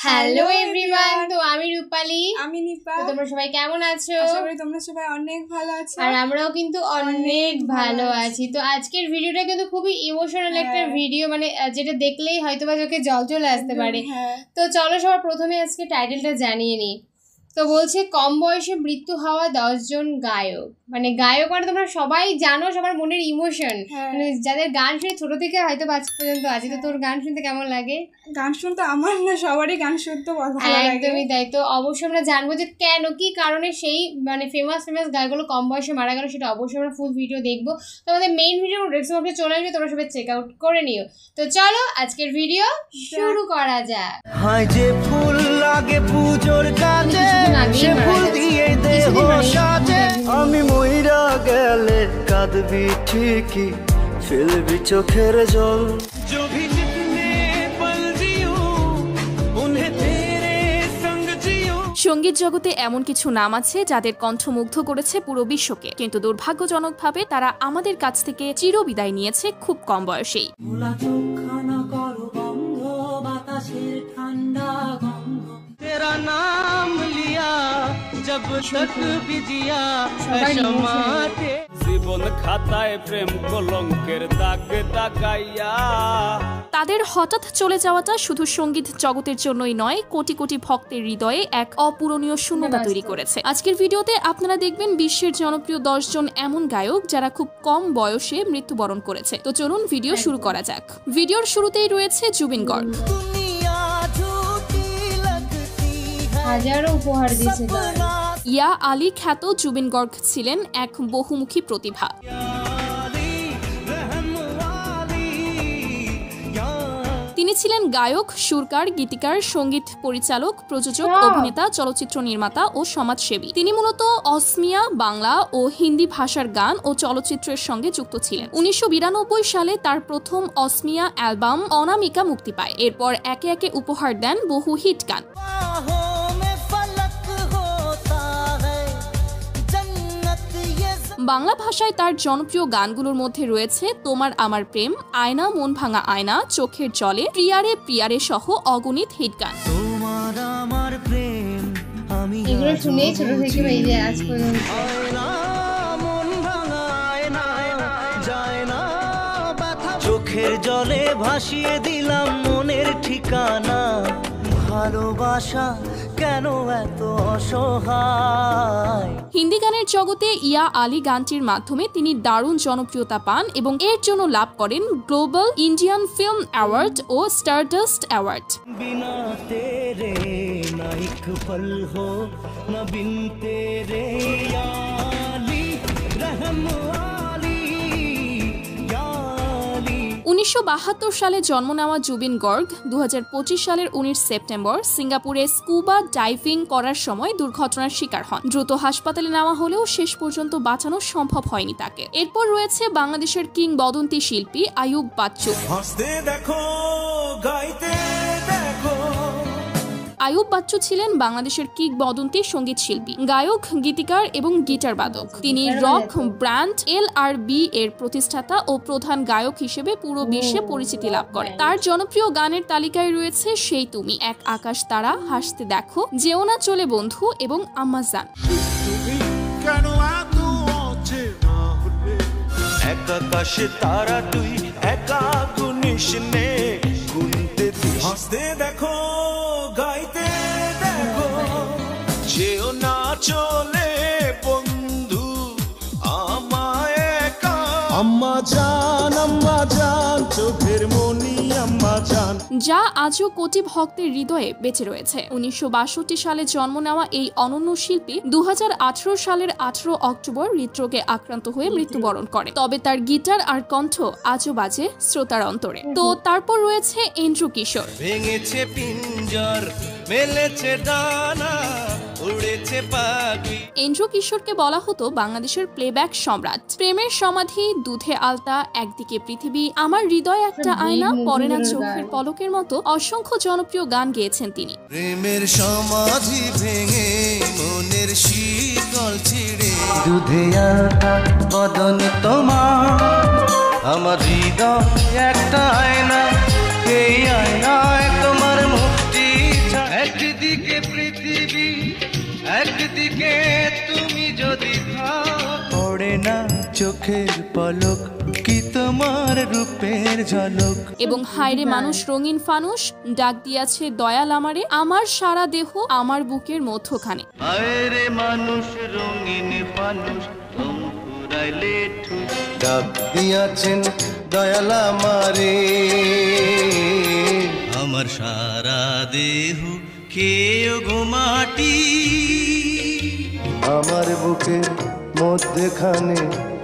Hello everyone, তো আমি রূপালী, আমি নিপা। তোমরা সবাই কেমন আছো? আশা করি তোমরা সবাই অনেক ভালো আছো। আর আমরাও কিন্তু অনেক ভালো আছি। তো আজকের ভিডিওটা কিন্তু খুবই ইমোশনাল একটা ভিডিও, মানে যেটা দেখলেই হয়তো বা চোখে জল চলে আসতে পারে। তো চলো সবার প্রথমে আজকে টাইটেলটা জানিয়ে নিই। তো বলছে কম বয়সে মৃত্যু হওয়া 10 জন গায়ক। মানে গায়ক মানে তোমরা সবাই জানো, সবার মনের ইমোশন, মানে যাদের গান শুনে ছোট থেকে হয়তো আজ পর্যন্ত আছে। তো তোর গান শুনতে কেমন লাগে? গান শুনতে আমার না, সবারই গান শুনতে ভালো লাগে। একদমই তাই। তো অবশ্যই আমরা জানবো যে কেন, কি কারণে সেই মানে ফেমাস গায়কগুলো কম বয়সে মারা গেল, সেটা অবশ্যই আমরা ফুল ভিডিও দেখবো। তো আমাদের মেইন ভিডিও ডেসক্রিপশনে চলে আসবে, তোমরা সবাই চেক আউট করে নিও। তো চলো আজকের ভিডিও শুরু করা যাক। হায় যে ফুল লাগে পূজোর কাজে, সে ফুল দিয়ে দেহ সাজে। আমি মইরা গেলে কাঁদবি ঠিকই, ফেলবি চোখের জল। সঙ্গীত জগতে এমন কিছু নাম আছে যাদের কণ্ঠমুগ্ধ করেছে পুরো বিশ্বকে, কিন্তু দুর্ভাগ্যজনকভাবে তারা আমাদের কাছ থেকে চিরবিদায় নিয়েছে খুব কম বয়সেই। জীবন খাতায় প্রেম কলঙ্কের দাগ দাগাইয়া। তাদের হঠাৎ চলে যাওয়াটা শুধু সঙ্গীত জগতের জন্যই নয়, কোটি কোটি ভক্তের হৃদয়ে এক অপূরণীয় শূন্যতা তৈরি করেছে। আজকের ভিডিওতে আপনারা দেখবেন বিশ্বের জনপ্রিয় 10 জন এমন গায়ক যারা খুব কম বয়সে মৃত্যুবরণ করেছে। তো চলুন ভিডিও শুরু করা যাক। ভিডিওর শুরুতেই রয়েছে জুবিন গর্গ। হাজারো উপহার দিয়েছে। ইয়া আলী খ্যাত জুবিন গর্গ ছিলেন এক বহুমুখী প্রতিভা। তিনি ছিলেন গায়ক, সুরকার, গীতিকার, সঙ্গীত পরিচালক, প্রযোজক, অভিনেতা, চলচ্চিত্র নির্মাতা ও সমাজসেবী। তিনি মূলত অসমিয়া, বাংলা ও হিন্দি ভাষার গান ও চলচ্চিত্রের সঙ্গে যুক্ত ছিলেন। 1992 সালে তার প্রথম অসমিয়া অ্যালবাম অনামিকা মুক্তি পায়। এরপর একে একে উপহার দেন বহু হিট গান। বাংলা ভাষায় তার জনপ্রিয় গানগুলোর মধ্যে রয়েছে তোমার আমার প্রেম, আয়না, মন ভাঙা আয়না, চোখের জলে, প্রিয়ারে প্রিয়ারে সহ অগণিত হিট গান। তোমার আমার প্রেম আমি এগুলো শুনেই ছোট থেকে এই যে আজ পর্যন্ত। মন ভাঙা আয়না যায় না ব্যথা, চোখের জলে ভাসিয়ে দিলাম মনের ঠিকানা। ভালোবাসা কেন এত অসহায়। হিন্দি গানের জগতে ইয়া আলী গানটির মাধ্যমে তিনি দারুণ জনপ্রিয়তা পান এবং এর জন্য লাভ করেন গ্লোবাল ইন্ডিয়ান ফিল্ম অ্যাওয়ার্ড ও স্টারডাস্ট অ্যাওয়ার্ড। বিনা তেরে না এক পল হো না বিন তেরে ইয়া আলী রহম আলী ইয়া আলী। 1972 সালে জন্ম নেওয়া জুবিন গর্গ 2025 সালের 19 সেপ্টেম্বর সিঙ্গাপুরে স্কুবা ডাইভিং করার সময় দুর্ঘটনার শিকার হন। দ্রুত হাসপাতালে নেওয়া হলেও শেষ পর্যন্ত বাঁচানো সম্ভব হয়নি তাকে। এরপর রয়েছে বাংলাদেশের কিংবদন্তি শিল্পী আইয়ুব বাচ্চু। আইয়ুব বাচ্চু ছিলেন বাংলাদেশের কিংবদন্তি সঙ্গীত শিল্পী, গায়ক, গীতিকার এবং গিটার বাদক। তিনি রক ব্র্যান্ড LRB এর প্রতিষ্ঠাতা ও প্রধান গায়ক হিসেবে পুরো বিশ্বে পরিচিতি লাভ করেন। তার জনপ্রিয় গানের তালিকায় রয়েছে সেই তুমি, এক আকাশ তারা, হাসতে দেখো, যেও না চলে বন্ধু এবং আম্মাজান। এক আকাশে তারা তুই একা গুনিস নে, গুনতে হাসতে দেখো, গাইতে দেখো, যেও না চলে বন্ধু আমায় একা। আম্মা জান চোখের মনি আম্মা জান, যা আজও কোটি ভক্তের হৃদয়ে বেঁচে রয়েছে। 1962 সালে জন্ম নেওয়া এই অনন্য শিল্পী 2018 সালের 18 অক্টোবর হৃদরোগে আক্রান্ত হয়ে মৃত্যুবরণ করে। তবে তার গিটার আর কণ্ঠ আজও বাজে শ্রোতার অন্তরে। তো তারপর রয়েছে এন্ড্রু কিশোর। ভেঙেছে পিঞ্জর, মেলেছে ডানা, উড়েছে পাখি। এন্ড্রু কিশোরকে বলা হতো বাংলাদেশের প্লেব্যাক সম্রাট। প্রেমের সমাধি, দুধে আলতা, একদিকে পৃথিবী, আমার হৃদয় একটা আয়না, পরে না চোখের পলকের মতো অসংখ্য জনপ্রিয় গান গেয়েছেন তিনি। প্রেমের সমাধি ভেঙে মনের শীতল ছিড়ে, দুধে আলতা বদন তোমার, আমার হৃদয় একটা আয়না, এই আয়নায় তোমার মুক্তি একদিকে পৃথিবী একদিকে তুমি যদি পড়ে না চোখের পলক কি তোমার রূপের ঝলক। এবং হায়রে মানুষ রঙিন ফানুষ ডাক দিয়াছে দয়াল আমারে, আমার সারা দেহ আমার বুকের মধ্যখানে। হায়রে মানুষ রঙিন ফানুষ ফুরাইলে ডাক দিয়াছেন দয়াল আমারে, আমার সারা দেহ কেউ ঘুমাটি আমার বুকের মধ্যখানে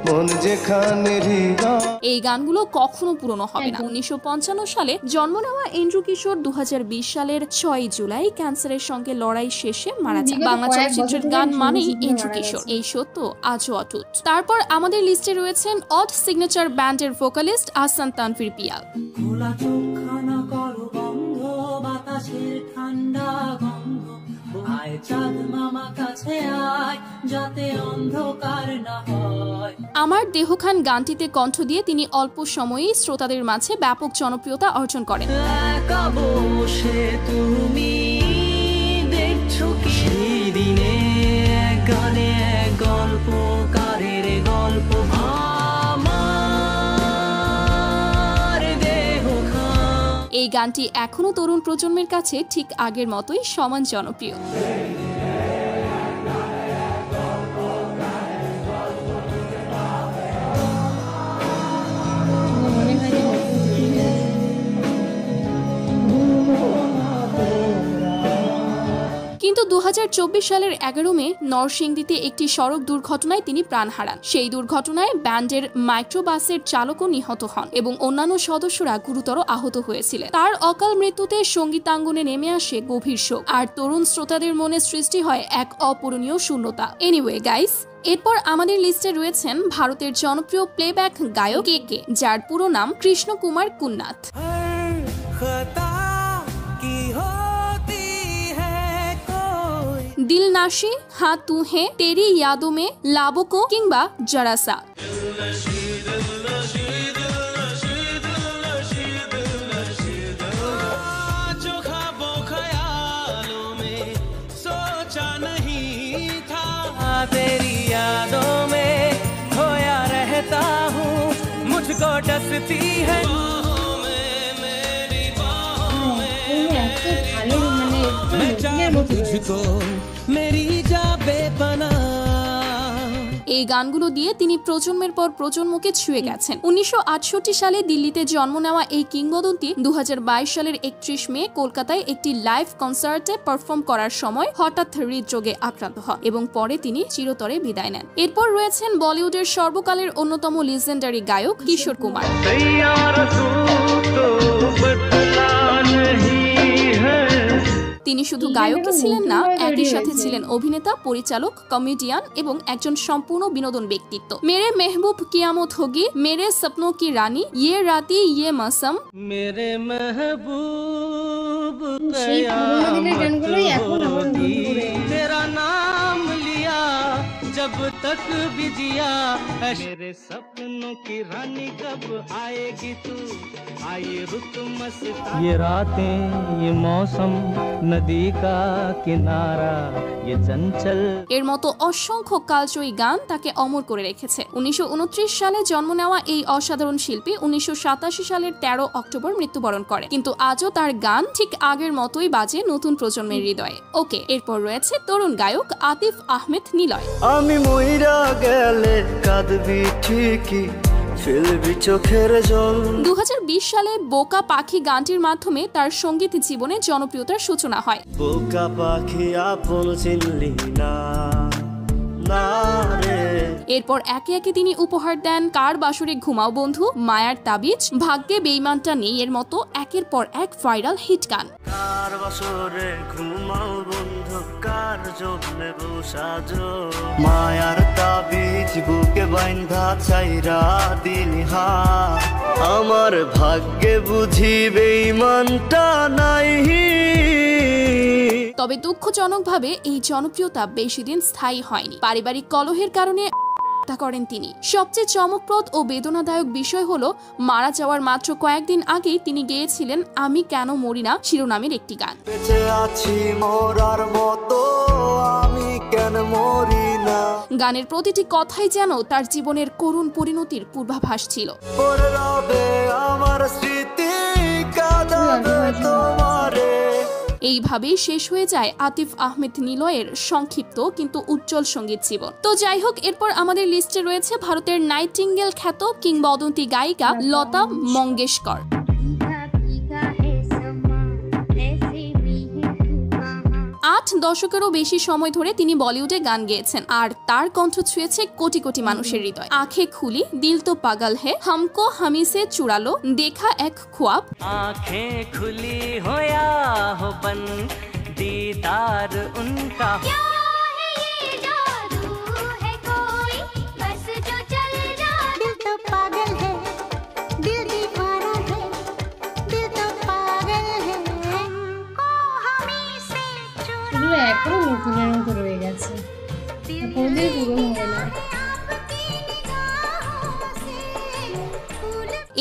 মন যেখানে হৃদয়। এই গানগুলো কখনো পুরনো হবে না। 1955 সালে জন্ম নেওয়া এন্ড্রু কিশোর 2020 সালের 6 জুলাই ক্যান্সারের সঙ্গে লড়াই শেষে মারা যান। বাংলা চলচ্চিত্রের গান মানেই এন্ড্রু কিশোর, এই সত্য আজও অটুট। তারপর আমাদের লিস্টে রয়েছেন অড সিগনেচার ব্যান্ডের ভোকালিস্ট আহসান তানভীর পিয়াল। খোলা চোখখানা করো বন্ধ, বাতাসের ঠান্ডা গন্ধ, আয় চাঁদ মামা কাছে আয়, যাতে অন্ধকার না হয়। আমার দেহখান গানটিতে কণ্ঠ দিয়ে তিনি অল্প সময়েই শ্রোতাদের মাঝে ব্যাপক জনপ্রিয়তা অর্জন করেন। একা বসে তুমি দেখছো কি সেই দিনে গানে গল্পকারের গল্প, আমার দেহখান। এই গানটি এখনো তরুণ প্রজন্মের কাছে ঠিক আগের মতোই সমান জনপ্রিয়। কিন্তু 2024 সালের 11 মে নরসিংদীতে একটি সড়ক দুর্ঘটনায় তিনি প্রাণ হারান। সেই দুর্ঘটনায় ব্যান্ডের মাইক্রোবাসের চালকও নিহত হন এবং অন্যান্য সদস্যরা গুরুতর আহত হয়েছিলেন। তার অকাল মৃত্যুতে সঙ্গীতাঙ্গনে নেমে আসে গভীর শোক, আর তরুণ শ্রোতাদের মনে সৃষ্টি হয় এক অপূরণীয় শূন্যতা। এনিওয়ে গাইস, এরপর আমাদের লিস্টে রয়েছেন ভারতের জনপ্রিয় প্লেব্যাক গায়ক কে, যার পুরো নাম কৃষ্ণ কুমার কুন্নাথ। দিল নাশি, হ্যাঁ তু হে, তেরি ইয়াদো মে, লাবকো কিংবা জরাসা। तेरी यादों में खोया रहता हूँ, मुझको डसती है तुझको मेरी जा बेपना। এই গানগুলো দিয়ে তিনি প্রজন্মের পর প্রজন্মকে ছুঁয়ে গেছেন। 1968 সালে দিল্লিতে জন্ম নেওয়া এই কিংবদন্তি 2022 সালের 31 মে কলকাতায় একটি লাইভ কনসার্টে পারফর্ম করার সময় হঠাৎ হৃদরোগে আক্রান্ত হন এবং পরে তিনি চিরতরে বিদায় নেন। এরপর রয়েছেন বলিউডের সর্বকালের অন্যতম লিজেন্ডারি গায়ক কিশোর কুমার। তিনি শুধু গায়কই ছিলেন না, একই সাথে ছিলেন অভিনেতা, পরিচালক, কমেডিয়ান এবং একজন সম্পূর্ণ বিনোদন ব্যক্তিত্ব। মেরে মেহবুব কিয়ামত হোগি, মেরে সপনো কি রানী, ইয়ে রাতি ইয়ে মৌসম, मेरे महबूब সেই পুরোনো দিনের গানগুলোই এখন আমার মনে পড়ে। तेरा नाम लिया जब तक भी जिया, मेरे सपनों की रानी कब आएगी तू, आई रुत मस्ताना, ये रातें ये मौसम नदी का किनारा ये चंचल। এর মতো অসংখ্য কালজয়ী গান তাকে অমর করে রেখেছে। 1929 সালে জন্ম নেওয়া এই অসাধারণ শিল্পী 1987 সালের 13 অক্টোবর মৃত্যুবরণ করে, কিন্তু আজও তার গান ঠিক আগের মতোই বাজে নতুন প্রজন্মের হৃদয়ে। ওকে, এরপর রয়েছে তরুণ গায়ক আতিফ আহমেদ নিলয়। আমি মইরা গেলে কাঁদবি ঠিকই, ফেলবি চোখের জল। 2020 সালে বোকা পাখি গানটির মাধ্যমে তার সঙ্গীত জীবনে জনপ্রিয়তার সূচনা হয়। বোকা পাখি আপন চিনলি না, না রে। এরপর একে একে তিনি উপহার দেন কার বাসরে ঘুমাও বন্ধু, মায়ার তাবিজ, ভাগ্যে বেঈমানটা নেই এর মতো একের পর এক ভাইরাল হিট গান। কার বাসরে ঘুমাও বন্ধু, কার জন্যে বসাজো, মায়ার তাবিজ বুকে বাইন্ধা চাইরা দিলি হা, আমার ভাগ্যে বুঝি বেঈমানটা নাই। তবে দুঃখজনকভাবে এই জনপ্রিয়তা বেশি দিন স্থায়ী হয়নি। পারিবারিক কলহের কারণে আতা করেন তিনি। সবচেয়ে চমকপ্রদ ও বেদনাদায়ক বিষয় হলো মারা যাওয়ার মাত্র কয়েকদিন আগেই তিনি গেয়েছিলেন আমি কেন মরি না শিরোনামের একটি গান। বেঁচে আছি মরার মতো, আমি কেন মরি না। গানের প্রতিটি কথাই যেন তার জীবনের করুণ পরিণতির পূর্বাভাস ছিল। পড়ে রবে আমার স্মৃতি, কাঁদাবে তোমারে। এইভাবেই শেষ হয়ে যায় আতিফ আহমেদ নিলয়ের সংক্ষিপ্ত কিন্তু উজ্জ্বল সঙ্গীত জীবন। তো যাই হোক, এরপর আমাদের লিস্টে রয়েছে ভারতের নাইটিঙ্গেল খ্যাত কিংবদন্তি গায়িকা লতা মঙ্গেশকর। 8 দশকেরও বেশি সময় ধরে তিনি বলিউডে গান গেয়েছেন, আর তার কণ্ঠ ছুঁয়েছে কোটি কোটি মানুষের হৃদয়। আঁখে খুলি, দিল তো পাগল হে, হামকো হামি সে চুড়ালো, দেখা এক খ্বাব, आंखें खुली हो या हो बंद, दीदार उनका এগুলো এখনো নতুনের মতো রয়ে গেছে, কোনোদিন পুরনো হবে না।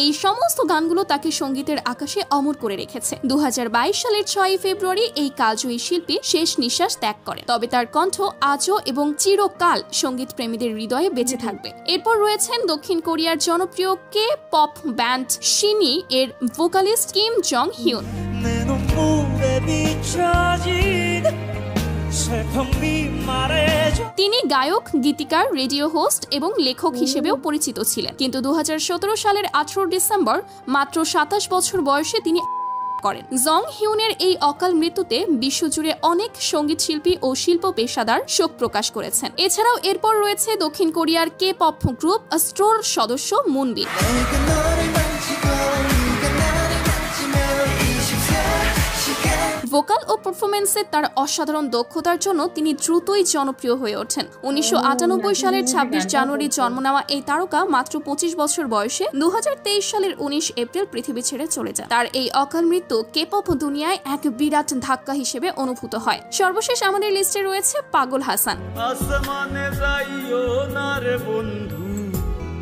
এই সমস্ত গানগুলো তাকে সঙ্গীতের আকাশে অমর করে রেখেছে। 2022 সালের 6 ফেব্রুয়ারি এই কালজয়ী শিল্পী শেষ নিঃশ্বাস ত্যাগ করেন, তবে তার কণ্ঠ আজও এবং চিরকাল সঙ্গীত প্রেমীদের হৃদয়ে বেঁচে থাকবে। এরপর রয়েছেন দক্ষিণ কোরিয়ার জনপ্রিয় কে পপ ব্যান্ড শিনি এর ভোকালিস্ট কিম জং হিউন। তিনি গায়ক, গীতিকার, রেডিও হোস্ট এবং লেখক হিসেবেও পরিচিত ছিলেন, কিন্তু 2017 সালের 18 ডিসেম্বর মাত্র 27 বছর বয়সে তিনি করেন। জং হিউনের এই অকাল মৃত্যুতে বিশ্বজুড়ে অনেক সঙ্গীত শিল্পী ও শিল্প পেশাদার শোক প্রকাশ করেছেন। এছাড়াও এরপর রয়েছে দক্ষিণ কোরিয়ার কে পপ গ্রুপ অ্যাস্ট্রোর সদস্য মুনবিন। ভোকাল ও পারফরমেন্সে তার অসাধারণ দক্ষতার জন্য তিনি দ্রুতই জনপ্রিয় হয়ে ওঠেন। 1998 সালের 26 জানুয়ারি জন্ম নেওয়া এই তারকা মাত্র 25 বছর বয়সে 2023 সালের 19 এপ্রিল পৃথিবী ছেড়ে চলে যান। তার এই অকাল মৃত্যু কে-পপ দুনিয়ায় এক বিরাট ধাক্কা হিসেবে অনুভূত হয়। সর্বশেষ আমাদের লিস্টে রয়েছে পাগল হাসান। আসমানে যাইও না রে বন্ধু,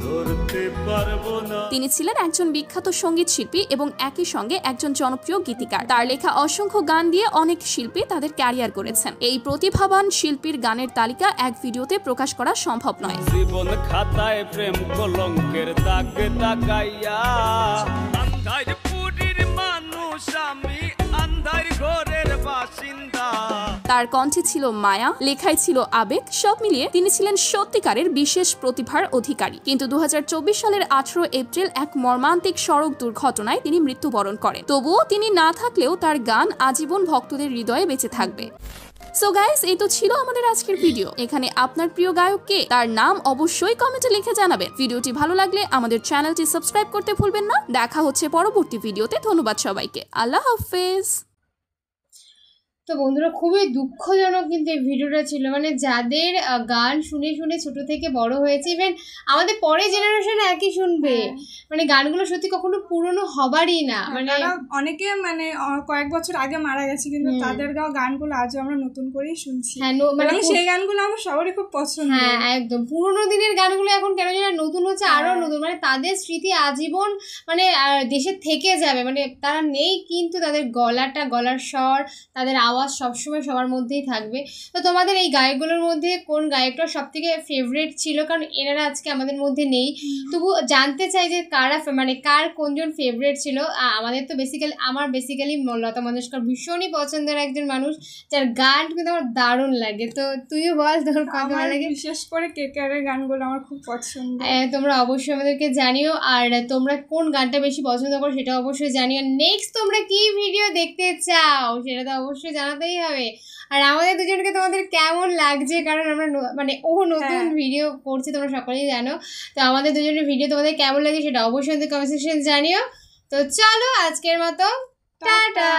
ধরতে পারবো না। তিনি ছিলেন একজন বিখ্যাত সঙ্গীত শিল্পী এবং একই সঙ্গে একজন জনপ্রিয় গীতিকার। তার লেখা অসংখ্য গান দিয়ে অনেক শিল্পী তাদের ক্যারিয়ার গড়েছেন। এই প্রতিভাবান শিল্পীর গানের তালিকা এক ভিডিওতে প্রকাশ করা সম্ভব নয়। জীবন খাতায় প্রেম কলঙ্কের দাগ দাগাইয়া, আন্ধার পুরীর মানুষ আমি, আন্ধার ঘরের বাসিন্দা। তার কণ্ঠে ছিল মায়া, লেখায় ছিল আবেগ, সব মিলিয়ে তিনি ছিলেন সত্যিকারের বিশেষ প্রতিভার অধিকারী। কিন্তু 2024 সালের 18 এপ্রিল এক মর্মান্তিক সড়ক দুর্ঘটনায় তিনি মৃত্যুবরণ করেন। তবুও তিনি না থাকলেও তার গান আজীবন ভক্তদের হৃদয়ে বেঁচে থাকবে। সো গাইস, এই তো ছিল আমাদের আজকের ভিডিও। এখানে আপনার প্রিয় গায়ক কে, তার নাম অবশ্যই কমেন্টে লিখে জানাবেন। ভিডিওটি ভালো লাগলে আমাদের চ্যানেলটি সাবস্ক্রাইব করতে ভুলবেন না। দেখা হচ্ছে পরবর্তী ভিডিওতে। ধন্যবাদ সবাইকে। আল্লাহ হাফেজ। তো বন্ধুরা, খুবই দুঃখজনক কিন্তু এই ভিডিওটা ছিল, মানে যাদের গান শুনে শুনে ছোট থেকে বড় হয়েছে, ইভেন আমাদের পরে জেনারেশন একই শুনবে, মানে গানগুলো সত্যি কখনো পুরনো হবারই না। মানে অনেকে মানে কয়েক বছর আগে মারা গেছে, কিন্তু তাদের গানগুলো আজও আমরা নতুন করেই শুনছি। হ্যাঁ, মানে সেই গানগুলো আমার সবারই খুব পছন্দ। হ্যাঁ, একদম পুরোনো দিনের গানগুলো এখন কেন যেন নতুন হচ্ছে, আরো নতুন, মানে তাদের স্মৃতি আজীবন মানে দেশে থেকে যাবে। মানে তারা নেই, কিন্তু তাদের গলার স্বর, তাদের আওয়াজ সবসময় সবার মধ্যেই থাকবে। তো তোমাদের এই গায়কগুলোর মধ্যে কোন গায়কটা সব থেকে ফেভারিট ছিল? কারণ এনারা আজকে আমাদের মধ্যে নেই, তবু জানতে চাই যে কারা, মানে কার কোনজন ফেভারিট ছিল। আমার বেসিক্যালি লতা মঙ্গেশকর ভীষণই পছন্দের একজন মানুষ, যার গান কিন্তু আমার দারুণ লাগে। তো তুইও বল, তোর কাকে ভালো লাগে? বিশেষ করে কেকেআরের গানগুলো আমার খুব পছন্দ। তোমরা অবশ্যই আমাদেরকে জানিও, আর তোমরা কোন গানটা বেশি পছন্দ করো সেটা অবশ্যই জানিও। নেক্সট তোমরা কি ভিডিও দেখতে চাও সেটা তো অবশ্যই জানাতেই হবে। আর আমাদের দুজনকে তোমাদের কেমন লাগছে, কারণ আমরা মানে নতুন ভিডিও করছি, তোমরা সকলেই জানো। তো আমাদের দুজনের ভিডিও তোমাদের কেমন লাগে সেটা অবশ্যই কমেন্ট সেকশনে জানিও। তো চলো আজকের মতো টাটা।